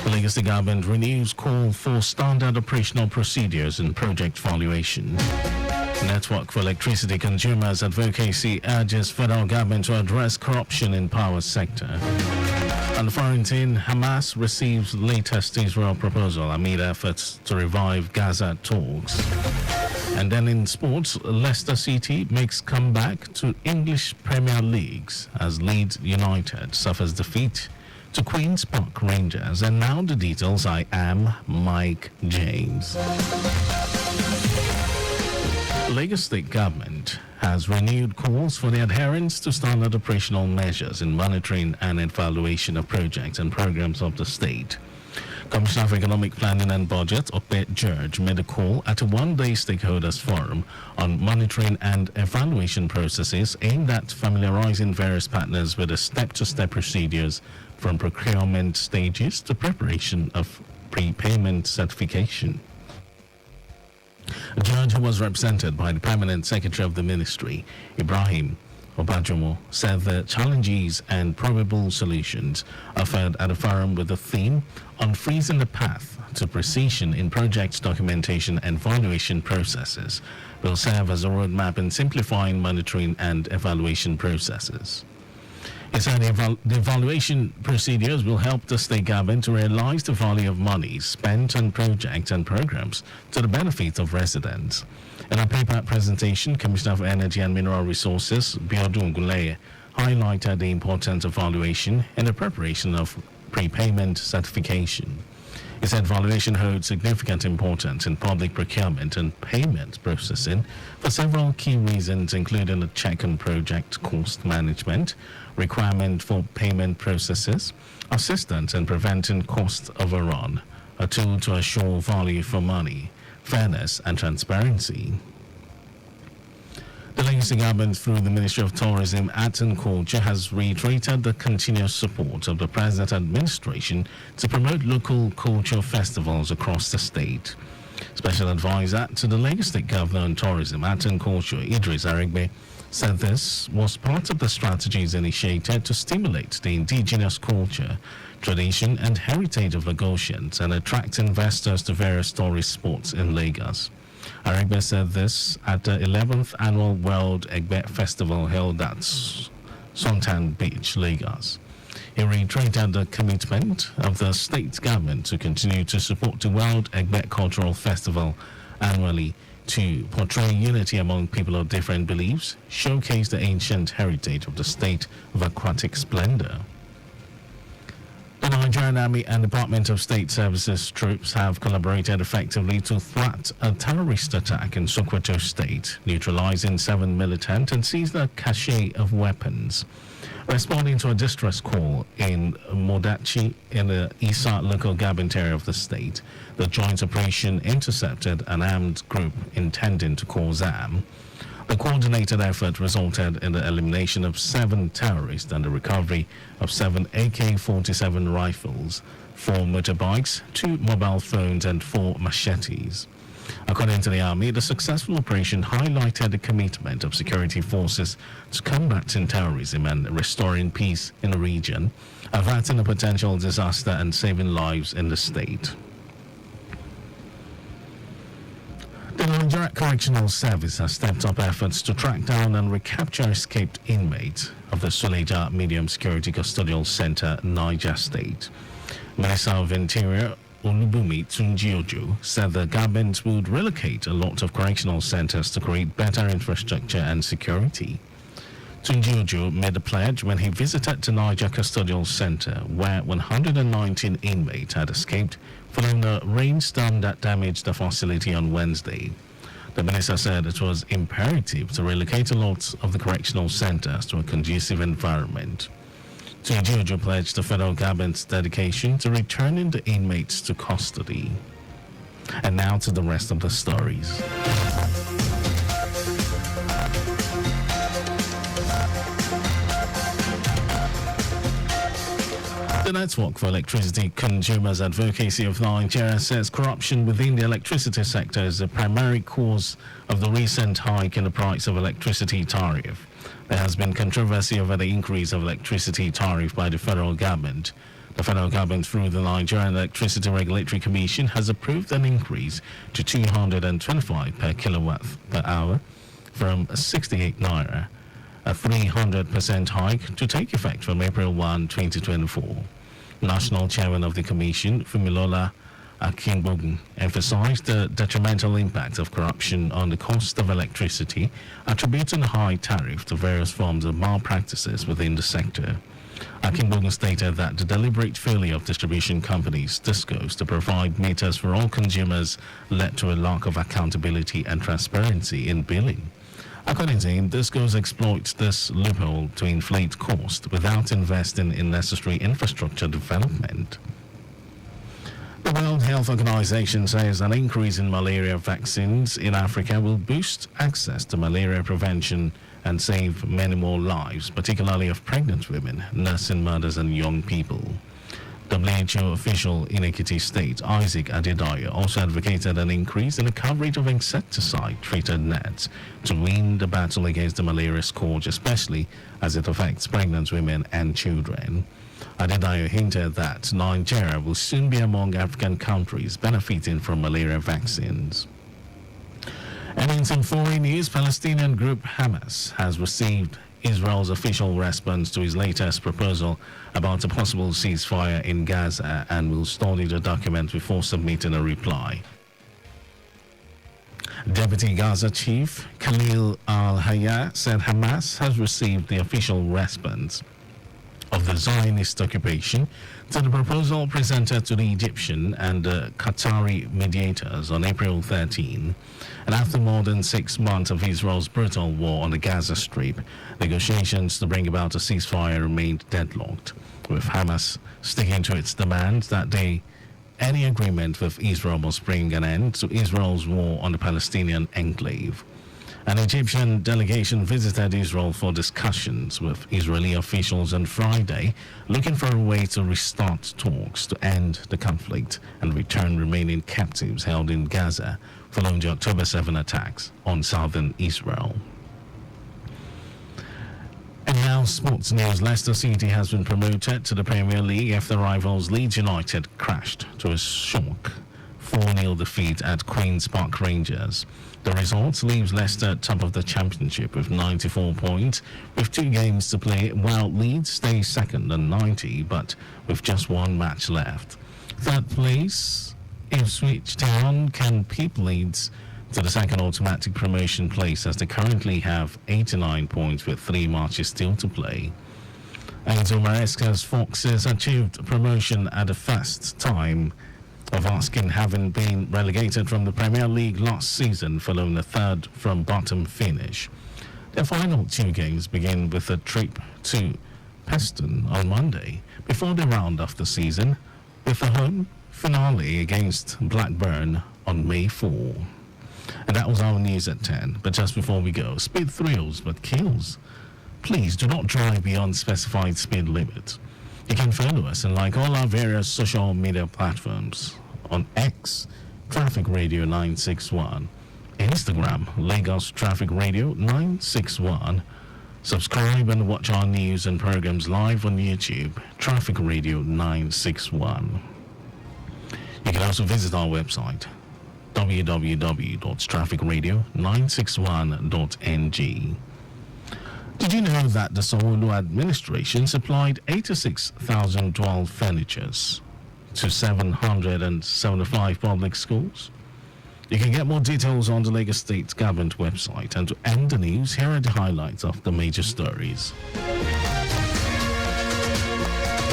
The Lagos State government renews call for standard operational procedures and project valuation. Network for Electricity Consumers Advocacy urges federal government to address corruption in power sector. And foreign team, Hamas receives latest Israel proposal amid efforts to revive Gaza talks. And then in sports, Leicester City makes comeback to English Premier Leagues as Leeds United suffers defeat to Queen's Park Rangers. And now the details. I am Mike James. Lagos State government has renewed calls for the adherence to standard operational measures in monitoring and evaluation of projects and programs of the state. Commissioner for Economic Planning and Budget, Ope George, made a call at a one-day stakeholders forum on monitoring and evaluation processes aimed at familiarizing various partners with the step-to-step procedures from procurement stages to preparation of prepayment certification. George, who was represented by the Permanent Secretary of the Ministry, Ibrahim Obajomo, said the challenges and probable solutions offered at the forum with the theme on freezing the path to precision in project documentation and valuation processes will serve as a roadmap in simplifying monitoring and evaluation processes. He said the evaluation procedures will help the state government to realize the value of money spent on projects and programs to the benefit of residents. In a paper presentation, Commissioner for Energy and Mineral Resources, Biodun Guleye, highlighted the importance of valuation in the preparation of prepayment certification. He said valuation holds significant importance in public procurement and payment processing for several key reasons, including a check on project cost management, requirement for payment processes, assistance in preventing cost overrun, a tool to assure value for money, fairness and transparency. The Lagos government, through the Ministry of Tourism, Arts and Culture, has reiterated the continuous support of the present administration to promote local cultural festivals across the state. Special advisor to the Lagos State Governor on Tourism, Arts and Culture, Idris Aregbe, said this was part of the strategies initiated to stimulate the indigenous culture, tradition and heritage of Lagosians and attract investors to various tourist spots in Lagos. Aregbe said this at the 11th Annual World Egbe Festival held at Sultan Beach, Lagos. He reiterated the commitment of the state government to continue to support the World Egbe Cultural Festival annually to portray unity among people of different beliefs, showcase the ancient heritage of the state of aquatic splendor. The Nigerian Army and Department of State Services troops have collaborated effectively to thwart a terrorist attack in Sokoto State, neutralizing 7 militant and seizing a cache of weapons. Responding to a distress call in Modachi in the Isa local government area of the state, the joint operation intercepted an armed group intending to cause harm. The coordinated effort resulted in the elimination of 7 terrorists and the recovery of 7 AK-47 rifles, 4 motorbikes, 2 mobile phones and 4 machetes. According to the Army, the successful operation highlighted the commitment of security forces to combating terrorism and restoring peace in the region, averting a potential disaster and saving lives in the state. The Nigeria Correctional Service has stepped up efforts to track down and recapture escaped inmates of the Suleja Medium Security Custodial Center, Niger State. Minister of Interior Olubumi Tunji-Ojo said the government would relocate a lot of correctional centers to create better infrastructure and security. Tunji-Ojo made the pledge when he visited the Niger Custodial Center, where 119 inmates had escaped following a rainstorm that damaged the facility on Wednesday. The minister said it was imperative to relocate a lot of the correctional centers to a conducive environment. Tunji-Ojo pledged the federal government's dedication to returning the inmates to custody. And now to the rest of the stories. The Network for Electricity Consumers Advocacy of Nigeria says corruption within the electricity sector is the primary cause of the recent hike in the price of electricity tariff. There has been controversy over the increase of electricity tariff by the federal government. The federal government, through the Nigerian Electricity Regulatory Commission, has approved an increase to 225 per kilowatt per hour from 68 naira, a 300% hike to take effect from April 1, 2024. National Chairman of the Commission, Fumilola Akinbogun, emphasized the detrimental impact of corruption on the cost of electricity, attributing a high tariff to various forms of malpractices within the sector. Akinbogun stated that the deliberate failure of distribution companies, DISCOs, to provide meters for all consumers led to a lack of accountability and transparency in billing. According to him, DISCOs exploit this loophole to inflate cost without investing in necessary infrastructure development. The World Health Organization says an increase in malaria vaccines in Africa will boost access to malaria prevention and save many more lives, particularly of pregnant women, nursing mothers, and young people. WHO official in Ekiti State, Isaac Adedayo, also advocated an increase in the coverage of insecticide-treated nets to win the battle against the malaria scourge, especially as it affects pregnant women and children. Adedayo hinted that Nigeria will soon be among African countries benefiting from malaria vaccines. And in some foreign news, Palestinian group Hamas has received Israel's official response to his latest proposal about a possible ceasefire in Gaza and will study the document before submitting a reply. Deputy Gaza Chief Khalil al-Hayya said Hamas has received the official response of the Zionist occupation to the proposal presented to the Egyptian and Qatari mediators on April 13. And after more than 6 months of Israel's brutal war on the Gaza Strip, negotiations to bring about a ceasefire remained deadlocked, with Hamas sticking to its demand that any agreement with Israel must bring an end to Israel's war on the Palestinian enclave. An Egyptian delegation visited Israel for discussions with Israeli officials on Friday, looking for a way to restart talks to end the conflict and return remaining captives held in Gaza following the October 7 attacks on southern Israel. And now sports news. Leicester City has been promoted to the Premier League after rivals Leeds United crashed to a shock 4-0 defeat at Queen's Park Rangers. The result leaves Leicester top of the championship with 94 points, with 2 games to play, while Leeds stays second on 90, but with just 1 match left. Third place, Ipswich Town can peep Leeds to the second automatic promotion place as they currently have 89 points with 3 matches still to play. Angel Maresca's Foxes achieved promotion at the first time of asking, having been relegated from the Premier League last season following a third from bottom finish. Their final 2 games begin with a trip to Preston on Monday before they round off the season with a home finale against Blackburn on May 4. And that was our news at 10. But just before we go, speed thrills but kills. Please do not drive beyond specified speed limit. You can follow us and like all our various social media platforms on X, Traffic Radio 961, Instagram, Lagos Traffic Radio 961. Subscribe and watch our news and programs live on YouTube, Traffic Radio 961. You can also visit our website, www.trafficradio961.ng. Did you know that the Sanwo-Olu administration supplied 86,012 furnitures to 775 public schools? You can get more details on the Lagos State Government website. And to end the news, here are the highlights of the major stories.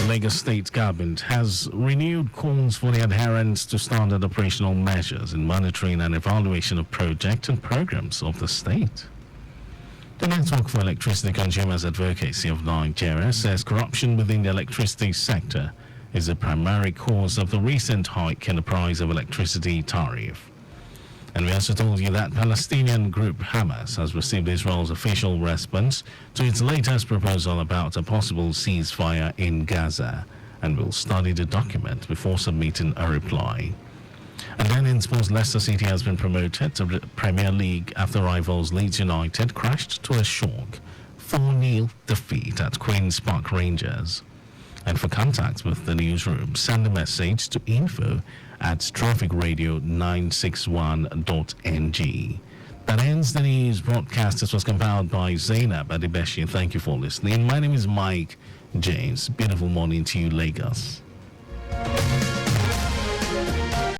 The Lagos State Government has renewed calls for the adherence to standard operational measures in monitoring and evaluation of projects and programs of the state. The Network for Electricity Consumers Advocacy of Nigeria says corruption within the electricity sector is the primary cause of the recent hike in the price of electricity tariff. And we also told you that Palestinian group Hamas has received Israel's official response to its latest proposal about a possible ceasefire in Gaza and will study the document before submitting a reply. And then in sports, Leicester City has been promoted to the Premier League after rivals Leeds United crashed to a shock 4-0 defeat at Queen's Park Rangers. And for contact with the newsroom, send a message to info@trafficradio961.ng. That ends the news broadcast. This was compiled by Zainab Adebeshi. Thank you for listening. My name is Mike James. Beautiful morning to you, Lagos.